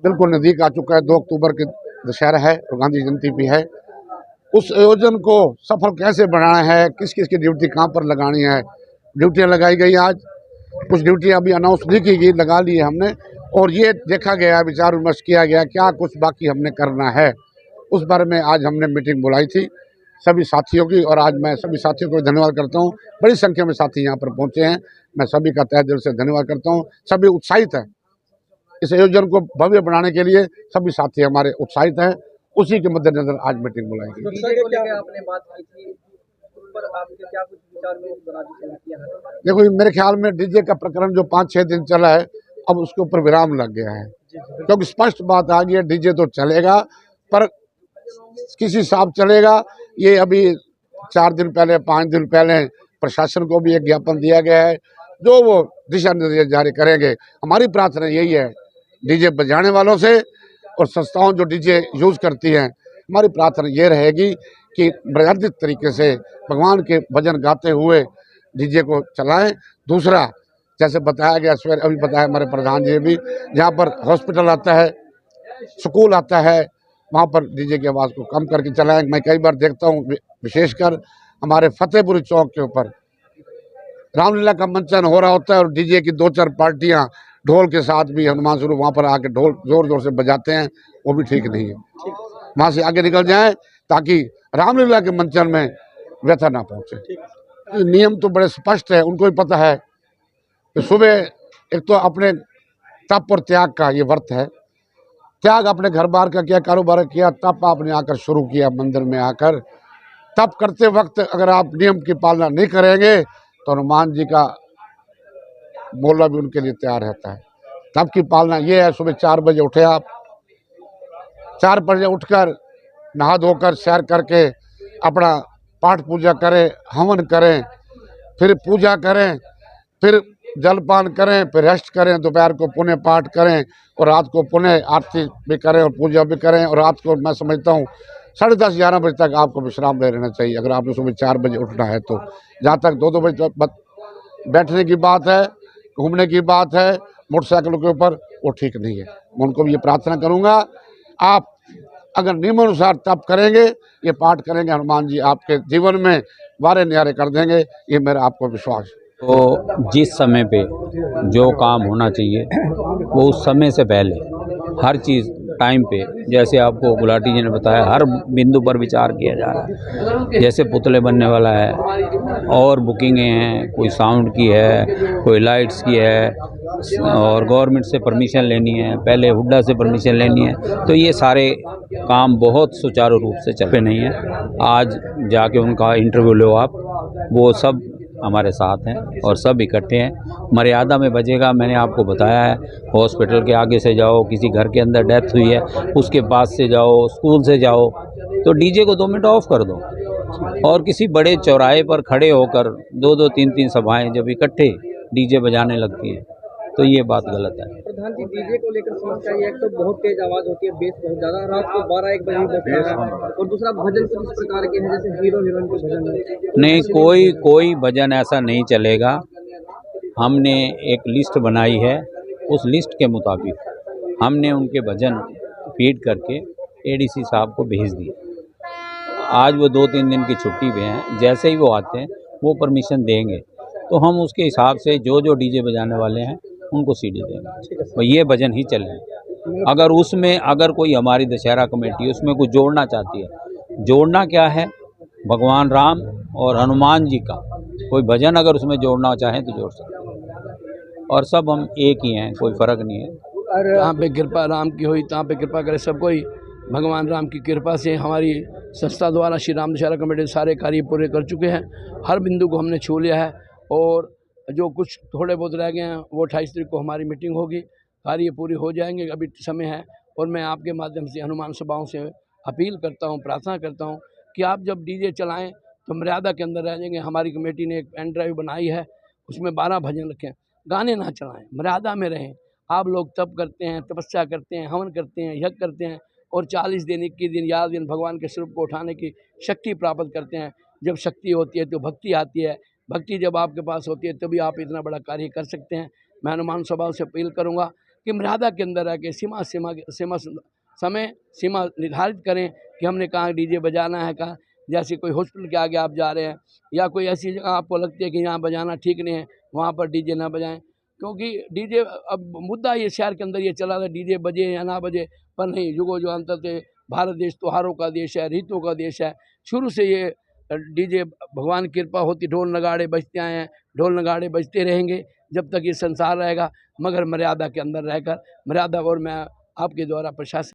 बिल्कुल नज़दीक आ चुका है। 2 अक्टूबर के दशहरा है और गांधी जयंती भी है। उस आयोजन को सफल कैसे बनाना है, किस किस की ड्यूटी कहाँ पर लगानी है, ड्यूटियाँ लगाई गई आज। कुछ ड्यूटियाँ अभी अनाउंस नहीं की गई, लगा ली है हमने। और ये देखा गया, विचार विमर्श किया गया क्या कुछ बाकी हमने करना है। उस बारे में आज हमने मीटिंग बुलाई थी सभी साथियों की, और आज मैं सभी साथियों को धन्यवाद करता हूँ। बड़ी संख्या में साथी यहाँ पर पहुँचे हैं, मैं सभी का तहे दिल से धन्यवाद करता हूँ। सभी उत्साहित हैं इस आयोजन को भव्य बनाने के लिए, सभी साथी हमारे उत्साहित हैं। उसी के मद्देनजर आज मीटिंग बुलाई गई। आपने बात की थी, उस पर आपके क्या कुछ विचार में? देखो, मेरे ख्याल में डीजे का प्रकरण जो 5-6 दिन चला है, अब उसके ऊपर विराम लग गया है, क्योंकि स्पष्ट बात आ गई है डीजे तो चलेगा, पर किसी हिसाब चलेगा। ये अभी 4 दिन पहले, 5 दिन पहले प्रशासन को भी एक ज्ञापन दिया गया है, जो वो दिशा निर्देश जारी करेंगे। हमारी प्रार्थना यही है डीजे बजाने वालों से और संस्थाओं जो डीजे यूज करती हैं, हमारी प्रार्थना ये रहेगी कि मर्यादित तरीके से भगवान के भजन गाते हुए डीजे को चलाएं। दूसरा, जैसे बताया गया, सवेरे अभी बताया हमारे प्रधान जी भी, जहाँ पर हॉस्पिटल आता है, स्कूल आता है, वहाँ पर डीजे की आवाज़ को कम करके चलाएं। मैं कई बार देखता हूँ, विशेषकर हमारे फतेहपुरी चौक के ऊपर रामलीला का मंचन हो रहा होता है और डीजे की 2-4 पार्टियां ढोल के साथ भी हनुमान स्वरूप वहाँ पर आके ढोल जोर जोर से बजाते हैं, वो भी ठीक नहीं है। वहाँ से आगे निकल जाएं ताकि रामलीला के मंचन में व्यथा ना पहुंचे। नियम तो बड़े स्पष्ट है, उनको भी पता है कि सुबह एक तो अपने तप और त्याग का ये व्रत है। त्याग अपने घर बार का किया, कारोबार किया, तप आपने आकर शुरू किया मंदिर में आकर। तप करते वक्त अगर आप नियम की पालना नहीं करेंगे तो हनुमान जी का बोलना भी उनके लिए तैयार रहता है। तप की पालना ये है, सुबह 4 बजे उठे आप, 4 बजे उठकर नहा धोकर सैर करके अपना पाठ पूजा करें, हवन करें, फिर पूजा करें, फिर जलपान करें, फिर रेस्ट करें, दोपहर को पुण्य पाठ करें और रात को पुण्य आरती भी करें और पूजा भी करें। और रात को मैं समझता हूँ 10:30-11 बजे तक आपको विश्राम ले लेना चाहिए, अगर आपने सुबह 4 बजे उठना है तो। जहाँ तक 2-2 बजे तक बैठने की बात है, घूमने की बात है मोटरसाइकिलों के ऊपर, वो ठीक नहीं है। मैं उनको भी ये प्रार्थना करूँगा, आप अगर नियमानुसार तप करेंगे, ये पाठ करेंगे, हनुमान जी आपके जीवन में वारे न्यारे कर देंगे, ये मेरा आपको विश्वास है। तो जिस समय पे जो काम होना चाहिए वो उस समय से पहले हर चीज़ टाइम पे, जैसे आपको गुलाटी जी ने बताया, हर बिंदु पर विचार किया जा रहा है। जैसे पुतले बनने वाला है और बुकिंगें हैं, कोई साउंड की है, कोई लाइट्स की है, और गवर्नमेंट से परमिशन लेनी है, पहले हुड्डा से परमिशन लेनी है। तो ये सारे काम बहुत सुचारू रूप से चल पे नहीं है। आज जाके उनका इंटरव्यू लो आप, वो सब हमारे साथ हैं और सब इकट्ठे हैं। मर्यादा में बजेगा, मैंने आपको बताया है। हॉस्पिटल के आगे से जाओ, किसी घर के अंदर डेथ हुई है उसके पास से जाओ, स्कूल से जाओ, तो डीजे को 2 मिनट ऑफ कर दो। और किसी बड़े चौराहे पर खड़े होकर 2-2, 3-3 सभाएं जब इकट्ठे डीजे बजाने लगती हैं तो ये बात गलत है। प्रधान जी, डीजे को लेकर समस्या ये है तो बहुत तेज आवाज होती है, बेस बहुत ज्यादा, रात को 12-1 बजे बजता है। और दूसरा, भजन कुछ इस प्रकार के हैं जैसे हीरो हीरोइन के भजन नहीं, कोई भजन ऐसा नहीं चलेगा। हमने एक लिस्ट बनाई है, उस लिस्ट के मुताबिक हमने उनके भजन फीड करके एडीसी साहब को भेज दिए। आज वो 2-3 दिन की छुट्टी पे हैं, जैसे ही वो आते हैं वो परमिशन देंगे तो हम उसके हिसाब से जो डीजे बजाने वाले हैं उनको सीडी देंगे और ये भजन ही चलें। अगर कोई हमारी दशहरा कमेटी उसमें कुछ जोड़ना चाहती है, जोड़ना क्या है, भगवान राम और हनुमान जी का कोई भजन अगर उसमें जोड़ना चाहें तो जोड़ सकते हैं। और सब हम एक ही हैं, कोई फ़र्क नहीं है। जहाँ पे कृपा राम की हुई तहाँ पे कृपा करे सब कोई। भगवान राम की कृपा से हमारी संस्था द्वारा श्री राम दशहरा कमेटी सारे कार्य पूरे कर चुके हैं। हर बिंदु को हमने छू लिया है और जो कुछ थोड़े बहुत रह गए हैं वो 28 तारीख को हमारी मीटिंग होगी, कार्य पूरी हो जाएंगे, अभी समय है। और मैं आपके माध्यम से हनुमान सभाओं से अपील करता हूँ, प्रार्थना करता हूँ कि आप जब डीजे चलाएं तो मर्यादा के अंदर रह जाएंगे। हमारी कमेटी ने एक पेन ड्राइव बनाई है, उसमें 12 भजन रखें, गाने ना चलाएं, मर्यादा में रहें। आप लोग तप करते हैं, तपस्या करते हैं, हवन करते हैं, यज्ञ करते हैं और 40 दिन 21 दिन 11 दिन भगवान के स्वरूप को उठाने की शक्ति प्राप्त करते हैं। जब शक्ति होती है तो भक्ति आती है, भक्ति जब आपके पास होती है तभी आप इतना बड़ा कार्य कर सकते हैं। मैं हनुमान सभा से अपील करूंगा कि मर्यादा के अंदर रह के समय सीमा निर्धारित करें कि हमने कहाँ डीजे बजाना है, कहाँ जैसे कोई हॉस्पिटल के आगे आप जा रहे हैं या कोई ऐसी जगह आपको लगती है कि यहाँ बजाना ठीक नहीं है, वहाँ पर डीजे ना बजाएं। क्योंकि डीजे अब मुद्दा ये शहर के अंदर ये चला था, डीजे बजे या ना बजे, पर नहीं, युगों युगांतर से भारत देश त्योहारों का देश है, रीतों का देश है। शुरू से ये डीजे भगवान की कृपा होती, ढोल नगाड़े बजते आए हैं, ढोल नगाड़े बजते रहेंगे जब तक ये संसार रहेगा, मगर मर्यादा के अंदर रहकर। मर्यादा, और मैं आपके द्वारा प्रशासन